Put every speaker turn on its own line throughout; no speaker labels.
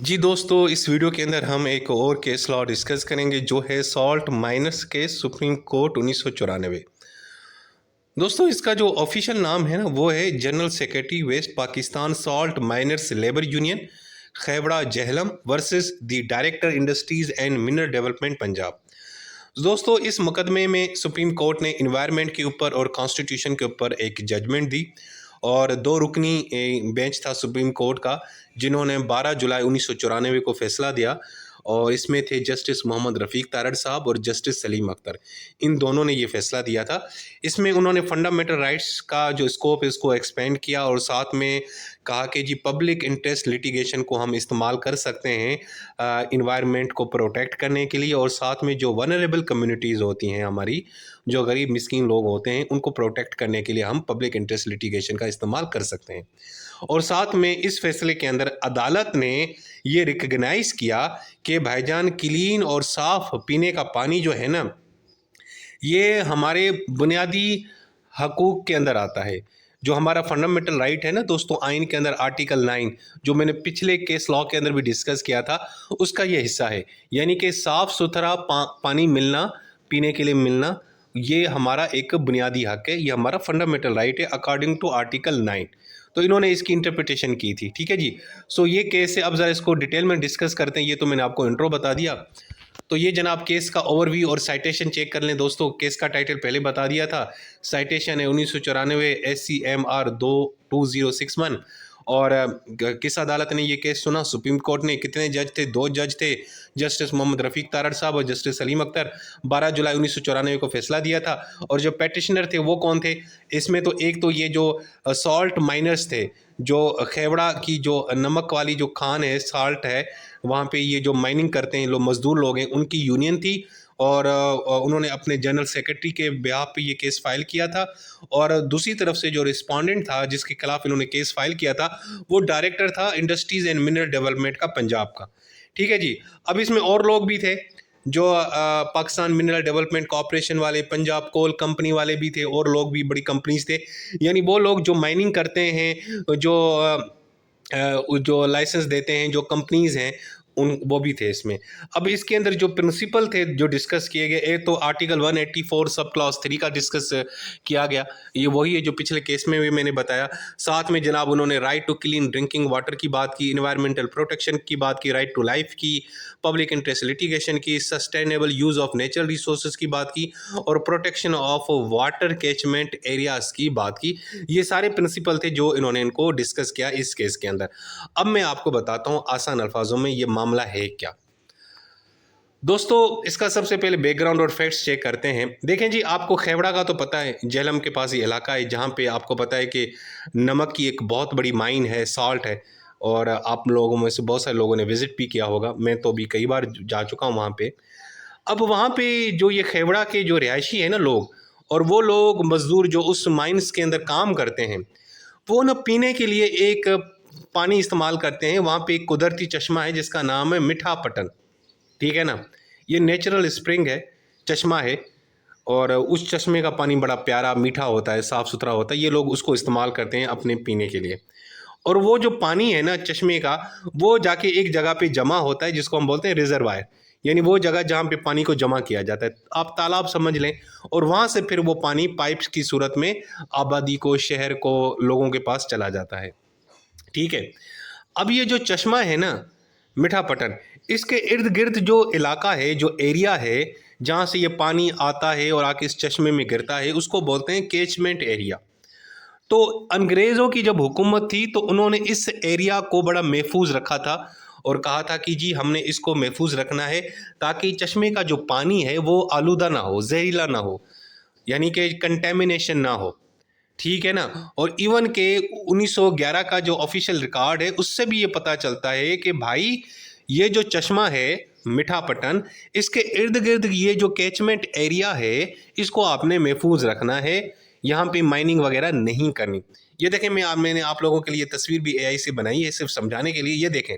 जी दोस्तों, इस वीडियो के अंदर हम एक और केस लॉ डिस्कस करेंगे जो है salt miners case Supreme Court 1994। दोस्तों, इसका जो ऑफिशियल नाम है ना वो है general secretary west Pakistan salt miners labour union खैबड़ा Jhelum versus the director industries and mineral development Punjab. दोस्तों, इस मुकदमे में सुप्रीम कोर्ट ने इन्वायरमेंट के ऊपर और कॉन्स्टिट्यूशन के ऊपर एक जजमेंट दी और दो रुकनी बेंच था सुप्रीम कोर्ट का, जिन्होंने 12 जुलाई 1994 को फैसला दिया। और इसमें थे जस्टिस मोहम्मद रफ़ीक तारड़ साहब और जस्टिस सलीम अख्तर। इन दोनों ने ये फैसला दिया था। इसमें उन्होंने फंडामेंटल राइट्स का जो स्कोप है इसको एक्सपेंड किया और साथ में कहा कि जी पब्लिक इंटरेस्ट लिटिगेशन को हम इस्तेमाल कर सकते हैं इन्वायरमेंट को प्रोटेक्ट करने के लिए, और साथ में जो वनरेबल कम्युनिटीज़ होती हैं हमारी, जो गरीब मिस्कीन लोग होते हैं, उनको प्रोटेक्ट करने के लिए हम पब्लिक इंटरेस्ट लिटिगेशन का इस्तेमाल कर सकते हैं। और साथ में इस फैसले के अंदर अदालत ने ये रिकग्नाइज़ किया कि भाईजान क्लीन और साफ़ पीने का पानी जो है ना, ये हमारे बुनियादी हकूक़ के अंदर आता है। जो हमारा फंडामेंटल राइट है ना दोस्तों, आइन के अंदर आर्टिकल 9, जो मैंने पिछले केस लॉ के अंदर भी डिस्कस किया था, उसका ये हिस्सा है। यानी कि साफ़ सुथरा पानी मिलना, पीने के लिए मिलना, ये हमारा एक बुनियादी हक है, ये हमारा फंडामेंटल राइट है अकॉर्डिंग टू आर्टिकल 9। तो इन्होंने इसकी इंटरप्रिटेशन की थी। ठीक है जी। सो ये केस है, अब ज़रा इसको डिटेल में डिस्कस करते हैं। ये तो मैंने आपको इंट्रो बता दिया। तो ये जनाब केस का ओवरव्यू और साइटेशन चेक कर लें दोस्तों। केस का टाइटल पहले बता दिया था। साइटेशन है 1994 SCMR 22061। और किस अदालत ने ये केस सुना? सुप्रीम कोर्ट ने। कितने जज थे? 2 जज थे, जस्टिस मोहम्मद रफ़ीक तारड़ साहब और जस्टिस सलीम अख्तर। 12 जुलाई 1994 को फैसला दिया था। और जो पेटिशनर थे वो कौन थे इसमें? तो एक तो ये जो सॉल्ट माइनर्स थे, जो खैबड़ा की जो नमक वाली जो खान है, साल्ट है, वहाँ पे ये जो माइनिंग करते हैं लोग, मज़दूर लोग हैं, उनकी यूनियन थी। और उन्होंने अपने जनरल सेक्रेटरी के बिहाफ पे ये केस फाइल किया था। और दूसरी तरफ से जो रिस्पोंडेंट था जिसके खिलाफ इन्होंने केस फाइल किया था, वो डायरेक्टर था इंडस्ट्रीज़ एंड मिनरल डेवलपमेंट का पंजाब का। ठीक है जी। अब इसमें और लोग भी थे, जो पाकिस्तान मिनरल डेवलपमेंट कॉरपोरेशन वाले, पंजाब कोल कंपनी वाले भी थे, और लोग भी बड़ी कंपनीज थे। यानी वो लोग जो माइनिंग करते हैं, जो लाइसेंस देते हैं, जो कंपनीज हैं, उन वो भी थे इसमें। अब इसके अंदर जो प्रिंसिपल थे जो डिस्कस किए गए, एक तो आर्टिकल 184 सब क्लॉज 3 का डिस्कस किया गया। ये वही है जो पिछले केस में भी मैंने बताया। साथ में जनाब उन्होंने right to clean drinking water की बात की, इन्वायरमेंटल प्रोटेक्शन की बात की, राइट टू लाइफ की, पब्लिक इंटरेस्ट लिटिगेशन की, sustainable use of natural resources की बात की, और protection of water catchment areas की बात की। ये सारे प्रिंसिपल थे जो इन्होंने इनको डिस्कस किया इस केस के अंदर। अब मैं आपको बताता हूँ आसान अल्फाजों में ये मामला है क्या। दोस्तों, इसका सबसे पहले बैकग्राउंड और फैक्ट्स चेक करते हैं। देखें जी, आपको खैबड़ा का तो पता है, जेहलम के पास ये इलाका है जहाँ पे आपको पता है कि नमक की एक बहुत बड़ी माइन है, सॉल्ट है। और आप लोगों में से बहुत सारे लोगों ने विज़िट भी किया होगा, मैं तो अभी कई बार जा चुका हूँ वहाँ पे। अब वहाँ पे जो ये खैबड़ा के जो रिहायशी हैं ना लोग, और वो लोग मज़दूर जो उस माइंस के अंदर काम करते हैं, वो ना पीने के लिए एक पानी इस्तेमाल करते हैं। वहाँ पे एक कुदरती चश्मा है जिसका नाम है मिठा पटन। ठीक है ना? ये नेचुरल स्प्रिंग है, चश्मा है, और उस चश्मे का पानी बड़ा प्यारा मीठा होता है, साफ़ सुथरा होता है। ये लोग उसको इस्तेमाल करते हैं अपने पीने के लिए। और वो जो पानी है ना चश्मे का, वो जाके एक जगह पे जमा होता है जिसको हम बोलते हैं रिजर्वायर। यानी वो जगह जहाँ पे पानी को जमा किया जाता है, आप तालाब समझ लें। और वहाँ से फिर वो पानी पाइप्स की सूरत में आबादी को, शहर को, लोगों के पास चला जाता है। ठीक है। अब ये जो चश्मा है ना, मीठा पटन, इसके इर्द गिर्द जो इलाका है, जो एरिया है जहाँ से ये पानी आता है और आके इस चश्मे में गिरता है, उसको बोलते हैं कैचमेंट एरिया। तो अंग्रेज़ों की जब हुकूमत थी तो उन्होंने इस एरिया को बड़ा महफूज रखा था और कहा था कि जी हमने इसको महफूज रखना है ताकि चश्मे का जो पानी है वो आलूदा ना हो, जहरीला ना हो, यानी कि कंटेमिनेशन ना हो। ठीक है ना? और इवन के 1911 का जो ऑफिशियल रिकॉर्ड है उससे भी ये पता चलता है कि भाई ये जो चश्मा है मीठा पटन, इसके इर्द गिर्द ये जो कैचमेंट एरिया है, इसको आपने महफूज रखना है, यहाँ पे माइनिंग वगैरह नहीं करनी। ये देखें, मैंने आप लोगों के लिए तस्वीर भी AI से बनाई है सिर्फ समझाने के लिए। ये देखें,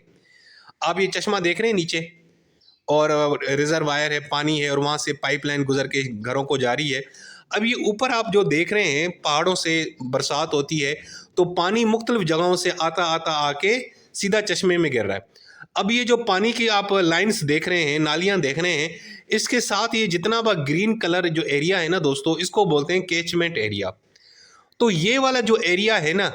आप ये चश्मा देख रहे हैं नीचे, और रिजर्वायर है, पानी है, और वहाँ से पाइपलाइन गुजर के घरों को जा रही है। अब ये ऊपर आप जो देख रहे हैं, पहाड़ों से बरसात होती है तो पानी मुख्तलिफ जगहों से आता आता आके सीधा चश्मे में गिर रहा है। अब ये जो पानी की आप लाइंस देख रहे हैं, नालियां देख रहे हैं, इसके साथ ये जितना ग्रीन कलर जो एरिया है ना दोस्तों, इसको बोलते हैं कैचमेंट एरिया। तो ये वाला जो एरिया है ना,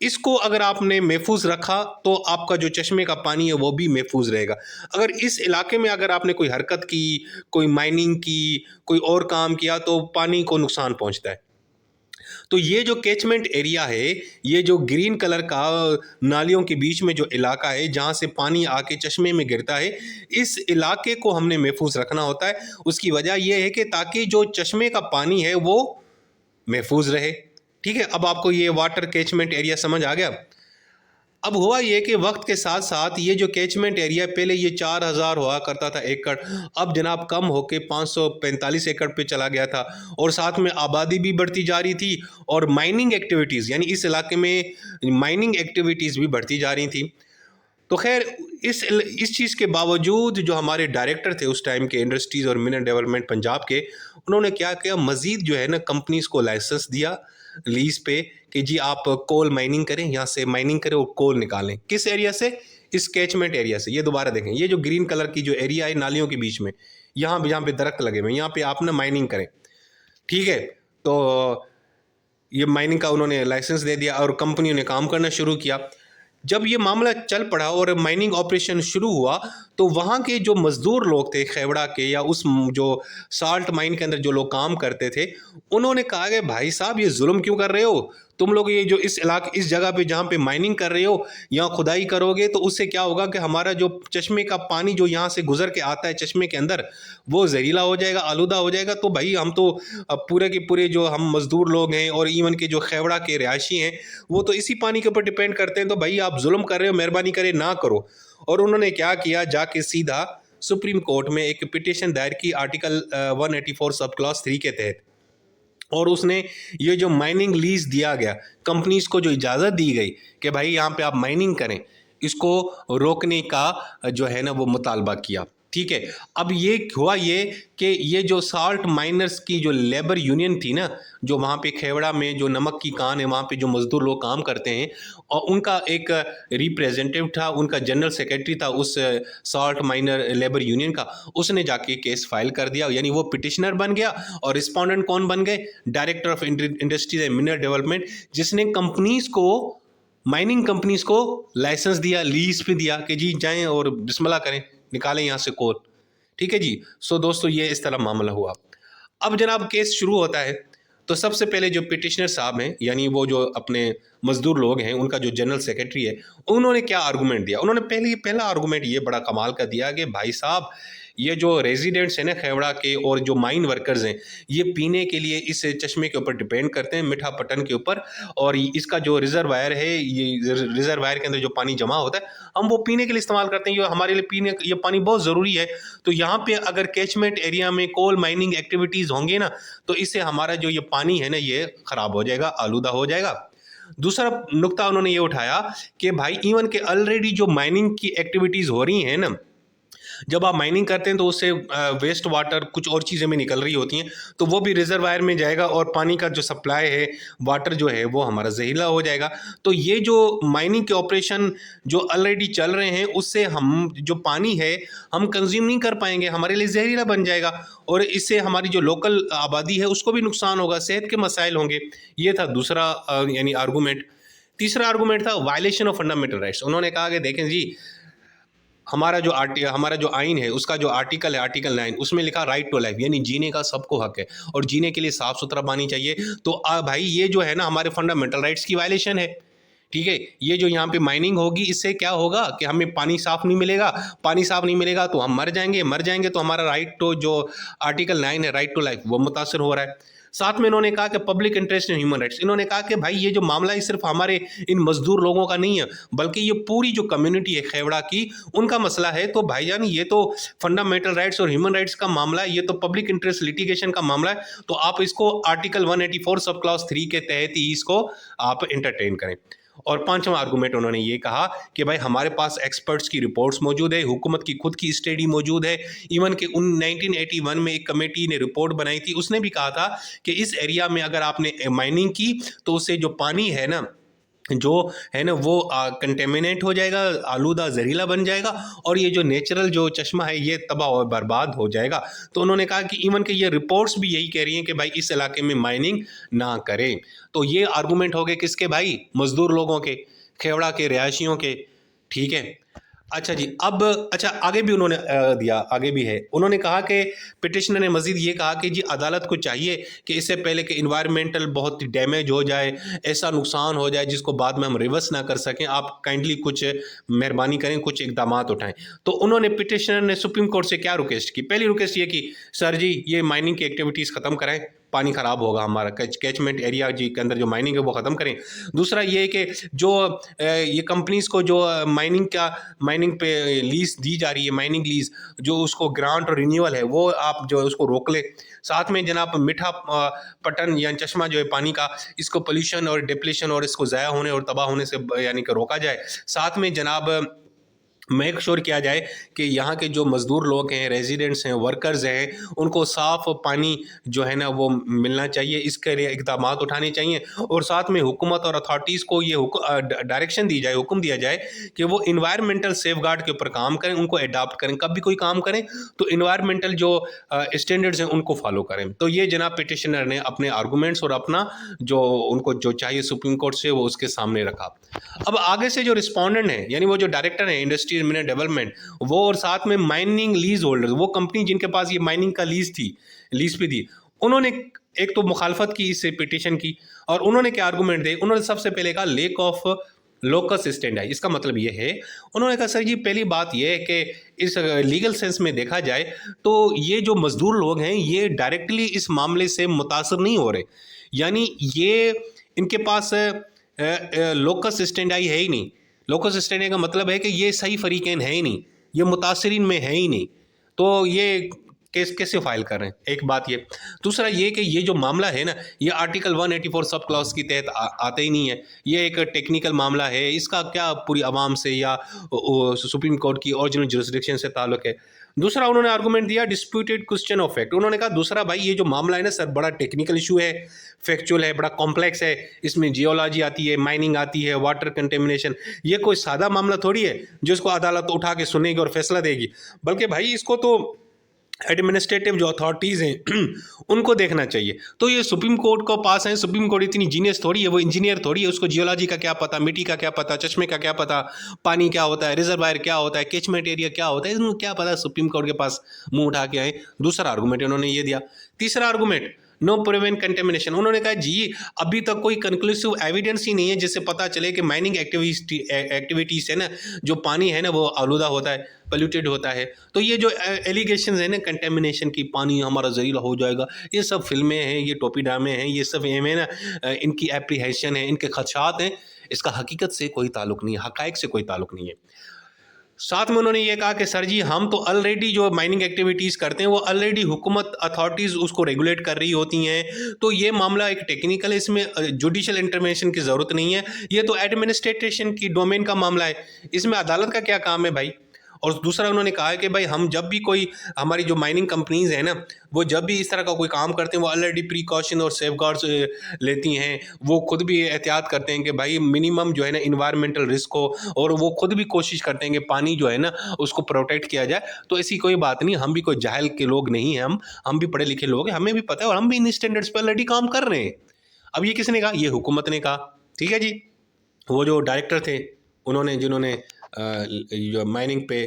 इसको अगर आपने महफूज रखा तो आपका जो चश्मे का पानी है वो भी महफूज रहेगा। अगर इस इलाके में अगर आपने कोई हरकत की, कोई माइनिंग की, कोई और काम किया, तो पानी को नुकसान पहुंचता है। तो ये जो कैचमेंट एरिया है, ये जो ग्रीन कलर का नालियों के बीच में जो इलाका है जहाँ से पानी आके चश्मे में गिरता है, इस इलाके को हमने महफूज रखना होता है। उसकी वजह यह है कि ताकि जो चश्मे का पानी है वो महफूज रहे। ठीक है, अब आपको ये वाटर कैचमेंट एरिया समझ आ गया। अब हुआ ये कि वक्त के साथ साथ ये जो कैचमेंट एरिया, पहले ये 4000 हुआ करता था एकड़, अब जनाब कम होके 545 एकड़ पे चला गया था। और साथ में आबादी भी बढ़ती जा रही थी और माइनिंग एक्टिविटीज़, यानी इस इलाके में माइनिंग एक्टिविटीज़ भी बढ़ती जा रही थी। तो खैर, इस चीज़ के बावजूद जो हमारे डायरेक्टर थे उस टाइम के इंडस्ट्रीज़ और मिनरल डेवलपमेंट पंजाब के, उन्होंने क्या किया, मज़ीद जो है ना कंपनीज़ को लाइसेंस दिया लीज पे कि जी आप कोल माइनिंग करें, यहाँ से माइनिंग करें और कोल निकालें। किस एरिया से? इस कैचमेंट एरिया से। ये दोबारा देखें, ये जो ग्रीन कलर की जो एरिया है नालियों के बीच में, यहाँ पे दरख्त लगे हुए, यहाँ पे आप ना माइनिंग करें। ठीक है, तो ये माइनिंग का उन्होंने लाइसेंस दे दिया और कंपनियों ने काम करना शुरू किया। जब ये मामला चल पड़ा और माइनिंग ऑपरेशन शुरू हुआ, तो वहाँ के जो मज़दूर लोग थे खेवड़ा के, या उस जो साल्ट माइन के अंदर जो लोग काम करते थे, उन्होंने कहा कि भाई साहब ये जुल्म क्यों कर रहे हो तुम लोग? ये जो इस जगह पे जहाँ पे माइनिंग कर रहे हो, यहाँ खुदाई करोगे तो उससे क्या होगा कि हमारा जो चश्मे का पानी जो यहाँ से गुजर के आता है चश्मे के अंदर, वो जहरीला हो जाएगा, आलूदा हो जाएगा। तो भाई हम तो पूरे के पूरे जो हम मज़दूर लोग हैं और इवन के जो खेवड़ा के रिहायशी हैं, वो तो इसी पानी के ऊपर डिपेंड करते हैं। तो भाई आप जुल्म कर रहे हो, मेहरबानी करे ना करो। और उन्होंने क्या किया, जाके सीधा सुप्रीम कोर्ट में एक पिटीशन दायर की आर्टिकल 184 सब क्लॉज 3 के तहत। और उसने ये जो माइनिंग लीज दिया गया, कंपनीज को जो इजाज़त दी गई कि भाई यहाँ पे आप माइनिंग करें, इसको रोकने का जो है ना वो मुतालबा किया। ठीक है, अब ये हुआ ये कि ये जो साल्ट माइनर्स की जो लेबर यूनियन थी ना, जो वहाँ पे खेवड़ा में जो नमक की कान है, वहाँ पे जो मज़दूर लोग काम करते हैं, और उनका एक रिप्रेजेंटेटिव था, उनका जनरल सेक्रेटरी था उस साल्ट माइनर लेबर यूनियन का, उसने जाके केस फाइल कर दिया। यानी वो पिटिशनर बन गया और रिस्पोंडेंट कौन बन गए? Director of industries and mineral development, जिसने कंपनीज को, माइनिंग कंपनीज को लाइसेंस दिया, लीज पे दिया कि जी जाएं और बिस्मिल्लाह करें, निकालें यहाँ से कोल। ठीक है जी। सो दोस्तों, ये इस तरह मामला हुआ। अब जनाब केस शुरू होता है, तो सबसे पहले जो पिटिशनर साहब हैं, यानी वो जो अपने मजदूर लोग हैं, उनका जो जनरल सेक्रेटरी है, उन्होंने क्या आर्गूमेंट दिया? उन्होंने पहला आर्गूमेंट ये बड़ा कमाल का दिया कि भाई साहब, ये जो रेजिडेंट्स हैं ना खेवड़ा के और जो माइन वर्कर्स हैं, ये पीने के लिए इस चश्मे के ऊपर डिपेंड करते हैं, मीठा पटन के ऊपर। और इसका जो रिजर्वायर है, ये रिजर्वायर के अंदर जो पानी जमा होता है, हम वो पीने के लिए इस्तेमाल करते हैं। ये हमारे लिए पीने ये पानी बहुत ज़रूरी है। तो यहाँ पे अगर कैचमेंट एरिया में कोल माइनिंग एक्टिविटीज़ होंगे ना, तो इससे हमारा जो ये पानी है ना, ये ख़राब हो जाएगा, आलूदा हो जाएगा। दूसरा नुक्ता उन्होंने ये उठाया कि भाई इवन के ऑलरेडी जो माइनिंग की एक्टिविटीज़ हो रही हैं ना, जब आप माइनिंग करते हैं तो उससे वेस्ट वाटर कुछ और चीज़ें भी निकल रही होती हैं, तो वो भी रिजर्वायर में जाएगा और पानी का जो सप्लाई है, वाटर जो है वो हमारा जहरीला हो जाएगा। तो ये जो माइनिंग के ऑपरेशन जो ऑलरेडी चल रहे हैं, उससे हम जो पानी है हम कंज्यूम नहीं कर पाएंगे, हमारे लिए जहरीला बन जाएगा और इससे हमारी जो लोकल आबादी है उसको भी नुकसान होगा, सेहत के मसाइल होंगे। ये था दूसरा यानी आर्गूमेंट। तीसरा आर्गूमेंट था वायलेशन ऑफ फंडामेंटल राइट्स। उन्होंने कहा कि देखें जी, हमारा जो आइन है, उसका जो आर्टिकल है, आर्टिकल 9, उसमें लिखा राइट टू लाइफ, यानी जीने का सबको हक है और जीने के लिए साफ सुथरा पानी चाहिए। तो भाई ये जो है ना हमारे फंडामेंटल राइट्स की वायलेशन है। ठीक है, ये जो यहाँ पे माइनिंग होगी, इससे क्या होगा कि हमें पानी साफ नहीं मिलेगा, पानी साफ नहीं मिलेगा तो हम मर जाएंगे। तो हमारा राइट टू जो आर्टिकल 9 है, राइट टू लाइफ, वो मुतासर हो रहा है। साथ में इन्होंने कहा कि public interest in human rights. इन्होंने कहा कि भाई ये जो मामला है सिर्फ हमारे इन मजदूर लोगों का नहीं है, बल्कि ये पूरी जो कम्युनिटी है खेवड़ा की, उनका मसला है। तो भाईजान, ये तो फंडामेंटल राइट्स और ह्यूमन राइट्स का मामला है, ये तो पब्लिक इंटरेस्ट लिटिगेशन का मामला है। तो आप इसको आर्टिकल 184 सब क्लॉज 3 के तहत ही इसको आप इंटरटेन करें। और पांचवा आर्गूमेंट उन्होंने ये कहा कि भाई हमारे पास एक्सपर्ट्स की रिपोर्ट्स मौजूद है, हुकूमत की खुद की स्टडी मौजूद है। इवन के 1981 में एक कमेटी ने रिपोर्ट बनाई थी, उसने भी कहा था कि इस एरिया में अगर आपने माइनिंग की तो उससे जो पानी है ना, जो है ना वो कंटेमिनेट हो जाएगा, आलूदा जहरीला बन जाएगा, और ये जो नेचुरल जो चश्मा है ये तबाह और बर्बाद हो जाएगा। तो उन्होंने कहा कि इवन कि ये रिपोर्ट्स भी यही कह रही हैं कि भाई इस इलाके में माइनिंग ना करें। तो ये आर्गूमेंट हो गए किसके भाई? मजदूर लोगों के, खेवड़ा के रिहायशियों के। ठीक है। अच्छा जी, अब अच्छा आगे भी उन्होंने दिया, आगे भी है। उन्होंने कहा कि पिटिशनर ने मजीद ये कहा कि जी अदालत को चाहिए कि इससे पहले कि इन्वायरमेंटल बहुत डैमेज हो जाए, ऐसा नुकसान हो जाए जिसको बाद में हम रिवर्स ना कर सकें, आप काइंडली कुछ मेहरबानी करें, कुछ इकदाम उठाएं। तो उन्होंने पिटिशनर ने सुप्रीम कोर्ट से क्या रिक्वेस्ट की? पहली रिक्वेस्ट ये की, सर जी ये माइनिंग की एक्टिविटीज़ ख़त्म कराएं, पानी ख़राब होगा हमारा, कैचमेंट एरिया जी के अंदर जो माइनिंग है वो ख़त्म करें। दूसरा ये है कि जो ये कंपनीज़ को जो माइनिंग पे लीज दी जा रही है, माइनिंग लीज जो उसको ग्रांट और रिन्यूअल है, वो आप जो है उसको रोक ले। साथ में जनाब मीठा पटन या चश्मा जो है पानी का, इसको पोल्यूशन और डिप्लेशन और इसको ज़ाया होने और तबाह होने से यानी कि रोका जाए। साथ में जनाब मेक श्योर किया जाए कि यहाँ के जो मज़दूर लोग हैं, रेजिडेंट्स हैं, वर्कर्स हैं, उनको साफ़ पानी जो है ना वो मिलना चाहिए, इसके लिए इक़दाम उठाने चाहिए। और साथ में हुकूमत और अथॉरिटीज़ को ये डायरेक्शन दी जाए, हुक्म दिया जाए कि वो इन्वायरमेंटल सेफगार्ड के ऊपर काम करें, उनको अडाप्ट करें। कब भी कोई काम करें तो इन्वायरमेंटल जो स्टैंडर्ड्स हैं उनको फॉलो करें। तो ये जनाब पिटिशनर ने अपने आर्गूमेंट्स और अपना जो उनको जो चाहिए सुप्रीम कोर्ट से वो उसके सामने रखा। अब आगे से जो रिस्पोंडेंट है यानी वो जो डायरेक्टर है इंडस्ट्री मिनरल डेवलपमेंट, वो और साथ में माइनिंग लीज होल्डर, वो कंपनी जिनके पास ये माइनिंग का लीज थी, लीज पे थी, उन्होंने एक तो मुखालफत की इस पिटिशन की। और उन्होंने क्या आर्गूमेंट दिए? उन्होंने सबसे पहले कहा लेक ऑफ लोकस स्टैंडाई। इसका मतलब ये है, उन्होंने कहा सर जी पहली बात ये है कि इस लीगल सेंस में देखा जाए तो ये जो मजदूर लोग हैं ये डायरेक्टली इस मामले से मुतासर नहीं हो रहे, यानी ये इनके पास लोकस स्टैंडाई है ही नहीं। लोकस स्टैंडाई का मतलब है कि ये सही फरीकैन है ही नहीं, ये मुतासरीन में है ही नहीं, तो ये केस कैसे फाइल कर रहे हैं? एक बात ये। दूसरा ये कि ये जो मामला है ना, ये आर्टिकल 184 सब क्लॉज के तहत आते ही नहीं है, ये एक टेक्निकल मामला है, इसका क्या पूरी आवाम से या सुप्रीम कोर्ट की ओरिजिनल जुरिस्डिक्शन से ताल्लुक है। दूसरा उन्होंने आर्गूमेंट दिया डिस्प्यूटेड क्वेश्चन ऑफ फैक्ट। उन्होंने कहा दूसरा भाई ये जो मामला है ना सर, बड़ा टेक्निकल इशू है, फैक्चुअल है, बड़ा कॉम्प्लेक्स है, इसमें जियोलॉजी आती है, माइनिंग आती है, वाटर कंटेमिनेशन, ये कोई सादा मामला थोड़ी है जो इसको अदालत उठा के सुनेगी और फैसला देगी, बल्कि भाई इसको तो एडमिनिस्ट्रेटिव जो अथॉरिटीज़ हैं उनको देखना चाहिए। तो ये सुप्रीम कोर्ट को पास है, सुप्रीम कोर्ट इतनी जीनियस थोड़ी है, वो इंजीनियर थोड़ी है, उसको जियोलॉजी का क्या पता, मिट्टी का क्या पता, चश्मे का क्या पता, पानी क्या होता है, रिजर्वायर क्या होता है, कैचमेंट एरिया क्या होता है, इसमें क्या पता? सुप्रीम कोर्ट के पास मुंह उठा के आए। दूसरा आर्गूमेंट उन्होंने ये दिया। तीसरा आर्गूमेंट नो प्रिवेंट कंटेमिनेशन। उन्होंने कहा जी अभी तक कोई कंक्लूसिव एविडेंस ही नहीं है जिससे पता चले कि माइनिंग एक्टिविटीज है ना, जो पानी है ना वो आलूदा होता है, पोल्यूटेड होता है। तो ये जो एलिगेशंस है ना कंटेमिनेशन की, पानी हमारा जहरीला हो जाएगा, ये सब फिल्में हैं, ये टोपी ड्रामे हैं, ये सब है ना इनकी एप्रीहेंशन है, इनके खदशात हैं, इसका हकीकत से कोई ताल्लुक नहीं है, हकायक से कोई ताल्लुक नहीं है। साथ में उन्होंने ये कहा कि सर जी हम तो ऑलरेडी जो माइनिंग एक्टिविटीज़ करते हैं वो ऑलरेडी हुकूमत अथॉरिटीज़ उसको रेगुलेट कर रही होती हैं, तो ये मामला एक टेक्निकल है, इसमें जुडिशल इंटरवेंशन की ज़रूरत नहीं है, ये तो एडमिनिस्ट्रेशन की डोमेन का मामला है, इसमें अदालत का क्या काम है भाई। और दूसरा उन्होंने कहा है कि भाई हम जब भी कोई हमारी जो माइनिंग कंपनीज है ना, वो जब भी इस तरह का कोई काम करते हैं वो ऑलरेडी प्रिकॉशन और सेफगार्ड्स लेती हैं, वो खुद भी एहतियात करते हैं कि भाई मिनिमम जो है ना इन्वायरमेंटल रिस्क हो, और वो खुद भी कोशिश करते हैं कि पानी जो है ना उसको प्रोटेक्ट किया जाए। तो ऐसी कोई बात नहीं, हम भी कोई जाहिल के लोग नहीं हैं, हम भी पढ़े लिखे लोग हैं, हमें भी पता है, और हम भी इन स्टैंडर्ड्स पर ऑलरेडी काम कर रहे हैं। अब ये किसने कहा? ये हुकूमत ने कहा। ठीक है जी। वो जो डायरेक्टर थे उन्होंने, जिन्होंने जो माइनिंग पे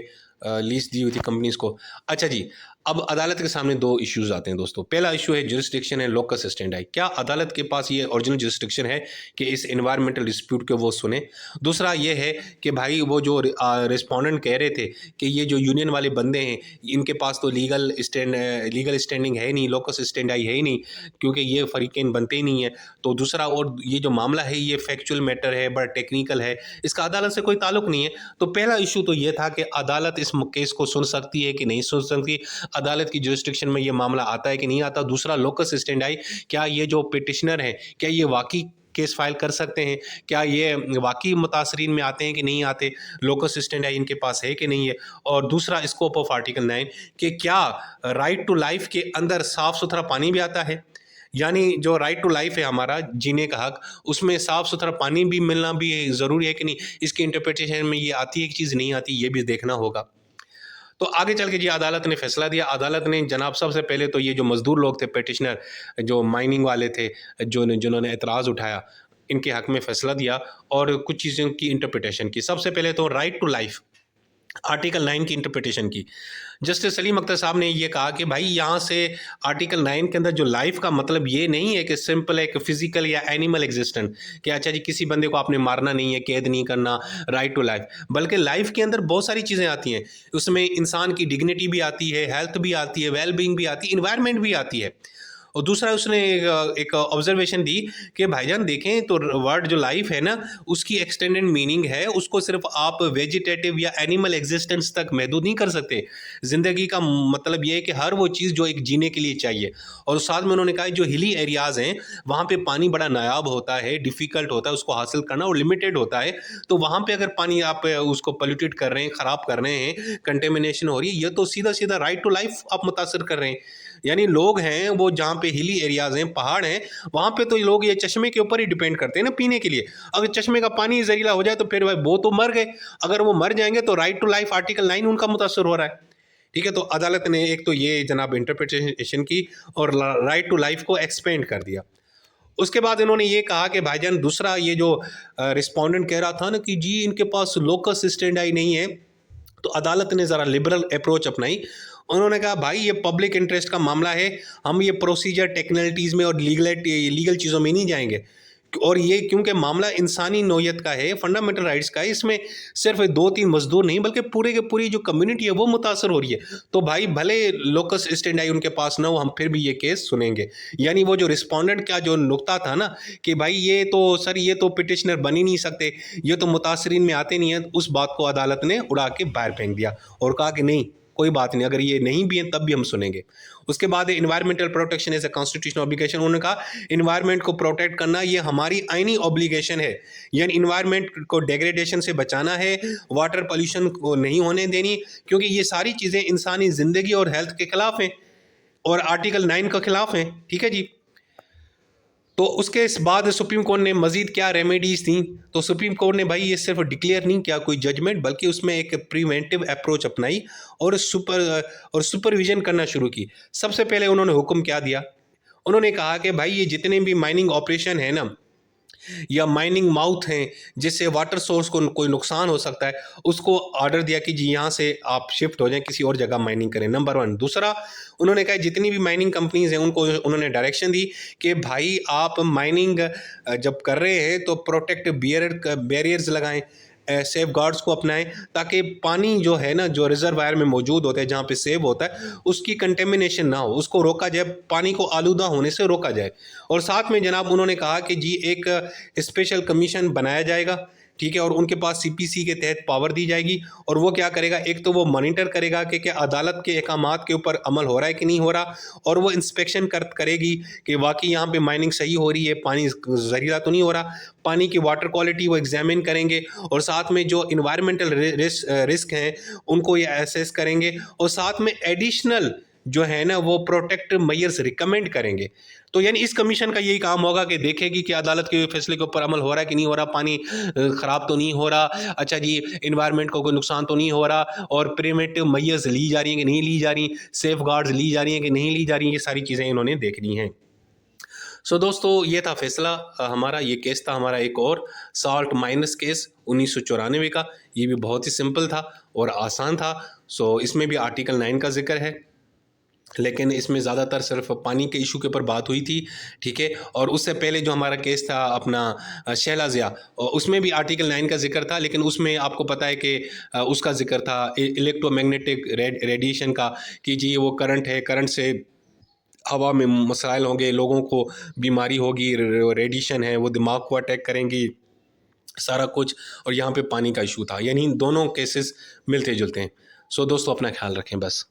लीज दी हुई थी कंपनीज़ को। अच्छा जी, अब अदालत के सामने दो इश्यूज आते हैं दोस्तों। पहला इशू है जुरिस्डिक्शन है लोकस स्टैंडाई, क्या अदालत के पास ये ओरिजिनल जुरिस्डिक्शन है कि इस एनवायरमेंटल डिस्प्यूट को वो सुने। दूसरा ये है कि भाई वो जो रिस्पोंडेंट कह रहे थे कि ये जो यूनियन वाले बंदे हैं इनके पास तो लीगल स्टैंडिंग है नहीं, लोकस स्टैंडाई है ही नहीं, क्योंकि ये फरीकेन बनते ही नहीं है। तो दूसरा, और ये जो मामला है ये फैक्चुअल मैटर है, बड़ा टेक्निकल है, इसका अदालत से कोई ताल्लुक नहीं है। तो पहला इशू तो ये था कि अदालत इस केस को सुन सकती है कि नहीं सुन सकती, अदालत की जुरिस्डिक्शन में ये मामला आता है कि नहीं आता। दूसरा, लोकस स्टैंडाई, क्या ये जो पिटिशनर हैं क्या ये वाकई केस फाइल कर सकते हैं, क्या ये वाकई मुतासरीन में आते हैं कि नहीं आते, लोकस स्टैंडाई इनके पास है कि नहीं है। और दूसरा, स्कोप ऑफ आर्टिकल 9 कि क्या राइट टू लाइफ के अंदर साफ़ सुथरा पानी भी आता है, यानी जो राइट टू लाइफ है हमारा जीने का हक, उसमें साफ़ सुथरा पानी भी मिलना भी ज़रूरी है कि नहीं, इसकी इंटरप्रिटेशन में ये आती है कि चीज़ नहीं आती, ये भी देखना होगा। तो आगे चल के जी अदालत ने फैसला दिया। अदालत ने जनाब सबसे पहले तो ये जो मज़दूर लोग थे, पिटिशनर जो माइनिंग वाले थे, जिन्होंने एतराज़ उठाया, इनके हक़ में फ़ैसला दिया और कुछ चीज़ों की इंटरप्रिटेशन की। सबसे पहले तो राइट टू लाइफ़, आर्टिकल 9 की इंटरप्रिटेशन की। जस्टिस सलीम अख्तर साहब ने ये कहा कि भाई यहाँ से आर्टिकल 9 के अंदर जो लाइफ का मतलब ये नहीं है कि सिंपल एक फिजिकल या एनिमल एग्जिस्टेंट, कि अच्छा जी किसी बंदे को आपने मारना नहीं है, कैद नहीं करना, राइट टू लाइफ, बल्कि लाइफ के अंदर बहुत सारी चीज़ें आती हैं। उसमें इंसान की डिग्निटी भी आती है, हेल्थ भी आती है, वेल बीइंग भी आती है, इन्वायरमेंट भी आती है। और दूसरा उसने एक ऑब्जर्वेशन दी कि भाईजान देखें तो वर्ड जो लाइफ है ना, उसकी एक्सटेंडेड मीनिंग है, उसको सिर्फ आप वेजिटेटिव या एनिमल एग्जिस्टेंस तक महदूद नहीं कर सकते। ज़िंदगी का मतलब ये है कि हर वो चीज़ जो एक जीने के लिए चाहिए। और साथ में उन्होंने कहा जो हिली एरियाज़ हैं वहाँ पे पानी बड़ा नायाब होता है, डिफ़िकल्ट होता है उसको हासिल करना और लिमिटेड होता है। तो वहाँ पे अगर पानी आप उसको पोल्यूटेड कर रहे हैं, ख़राब कर रहे हैं, कंटेमिनेशन हो रही है, ये तो सीधा सीधा राइट टू लाइफ आप मुतासर कर रहे हैं। यानी लोग हैं वो जहाँ पे हिली एरियाज़ हैं, पहाड़ हैं, वहाँ पे तो लोग ये चश्मे के ऊपर ही डिपेंड करते हैं ना पीने के लिए। अगर चश्मे का पानी जहरीला हो जाए तो फिर भाई वो तो मर गए। अगर वो मर जाएंगे तो राइट टू लाइफ आर्टिकल 9 उनका मुतासर हो रहा है। ठीक है, तो अदालत ने एक तो ये जनाब इंटरप्रिटेशन की और राइट टू लाइफ को एक्सपेंड कर दिया। उसके बाद इन्होंने ये कहा कि भाईजान दूसरा ये जो रिस्पोंडेंट कह रहा था ना कि जी इनके पास लोकस स्टैंडर्ड नहीं है, तो अदालत ने ज़रा लिबरल अप्रोच अपनाई। उन्होंने कहा भाई ये पब्लिक इंटरेस्ट का मामला है, हम ये प्रोसीजर टेक्निकलिटीज़ में और लीगल चीज़ों में नहीं जाएंगे। और ये क्योंकि मामला इंसानी नौयत का है, फंडामेंटल राइट्स का है, इसमें सिर्फ 2-3 मजदूर नहीं बल्कि पूरे के पूरी जो कम्युनिटी है वो मुतासर हो रही है। तो भाई भले लोकस स्टैंडर्ड उनके पास ना हो, हम फिर भी ये केस सुनेंगे। यानी वो जो रिस्पोंडेंट का जो नुक्ता था ना कि भाई ये तो सर ये तो पिटिशनर बन ही नहीं सकते, ये तो मुतासरीन में आते नहीं हैं, उस बात को अदालत ने उड़ा के बाहर फेंक दिया और कहा कि नहीं कोई बात नहीं, अगर ये नहीं भी हैं तब भी हम सुनेंगे। उसके बाद environmental protection as a constitutional obligation, उन्होंने कहा इन्वायरमेंट को प्रोटेक्ट करना ये हमारी आईनी ऑब्लिगेशन है। यानी इन्वायरमेंट को डेग्रेडेशन से बचाना है, वाटर पोल्यूशन को नहीं होने देनी, क्योंकि ये सारी चीज़ें इंसानी ज़िंदगी और हेल्थ के खिलाफ हैं और आर्टिकल 9 के खिलाफ हैं। ठीक है जी। तो उसके बाद सुप्रीम कोर्ट ने मजीद क्या रेमेडीज़ दी, तो सुप्रीम कोर्ट ने भाई ये सिर्फ डिक्लेयर नहीं किया कोई जजमेंट, बल्कि उसमें एक प्रिवेंटिव अप्रोच अपनाई और सुपरविजन करना शुरू की। सबसे पहले उन्होंने हुक्म क्या दिया, उन्होंने कहा कि भाई ये जितने भी माइनिंग ऑपरेशन है ना या माइनिंग माउथ हैं जिससे वाटर सोर्स को कोई नुकसान हो सकता है, उसको ऑर्डर दिया कि जी यहाँ से आप शिफ्ट हो जाएं, किसी और जगह माइनिंग करें, नंबर 1। दूसरा उन्होंने कहा जितनी भी माइनिंग कंपनीज हैं उनको उन्होंने डायरेक्शन दी कि भाई आप माइनिंग जब कर रहे हैं तो प्रोटेक्ट बैरियर्स लगाएं, सेफ गार्ड्स को अपनाएं, ताकि पानी जो है ना जो रिजर्वायर में मौजूद होता है जहाँ पे सेव होता है उसकी कंटेमिनेशन ना हो, उसको रोका जाए, पानी को आलूदा होने से रोका जाए। और साथ में जनाब उन्होंने कहा कि जी एक स्पेशल कमीशन बनाया जाएगा, ठीक है, और उनके पास सीपीसी के तहत पावर दी जाएगी और वो क्या करेगा, एक तो वो मॉनिटर करेगा कि क्या अदालत के अहकामात के ऊपर अमल हो रहा है कि नहीं हो रहा, और वो इंस्पेक्शन करेगी कि वाकई यहाँ पे माइनिंग सही हो रही है, पानी जहरीला तो नहीं हो रहा, पानी की वाटर क्वालिटी वो एग्जामिन करेंगे और साथ में जो इन्वायरमेंटल रिस्क हैं उनको ये असेस करेंगे और साथ में एडिशनल जो है ना वो प्रोटेक्ट मेजर्स रिकमेंड करेंगे। तो यानी इस कमीशन का यही काम होगा कि देखेगी कि अदालत के फैसले के ऊपर अमल हो रहा है कि नहीं हो रहा, पानी ख़राब तो नहीं हो रहा, अच्छा जी इन्वायरमेंट को कोई नुकसान तो नहीं हो रहा, और प्रिवेंटिव मेजर्स ली जा रही हैं कि नहीं ली जा रही, सेफ गार्ड्स ली जा रही हैं कि नहीं ली जा रही, ये सारी चीज़ें इन्होंने देखनी हैं। सो दोस्तों ये था फैसला हमारा, ये केस था हमारा एक और सॉल्ट माइनस केस 1994 का। ये भी बहुत ही सिंपल था और आसान था। सो इसमें भी आर्टिकल 9 का जिक्र है, लेकिन इसमें ज़्यादातर सिर्फ पानी के इशू के ऊपर बात हुई थी, ठीक है। और उससे पहले जो हमारा केस था अपना शैला ज़िया, उसमें भी आर्टिकल 9 का जिक्र था, लेकिन उसमें आपको पता है कि उसका जिक्र था इलेक्ट्रोमैग्नेटिक रेडिएशन का, कि जी वो करंट है, करंट से हवा में मसाइल होंगे, लोगों को बीमारी होगी, रेडिएशन है वो दिमाग को अटैक करेंगी, सारा कुछ। और यहाँ पे पानी का इशू था, यानी दोनों केसेस मिलते जुलते हैं। सो दोस्तों अपना ख्याल रखें बस।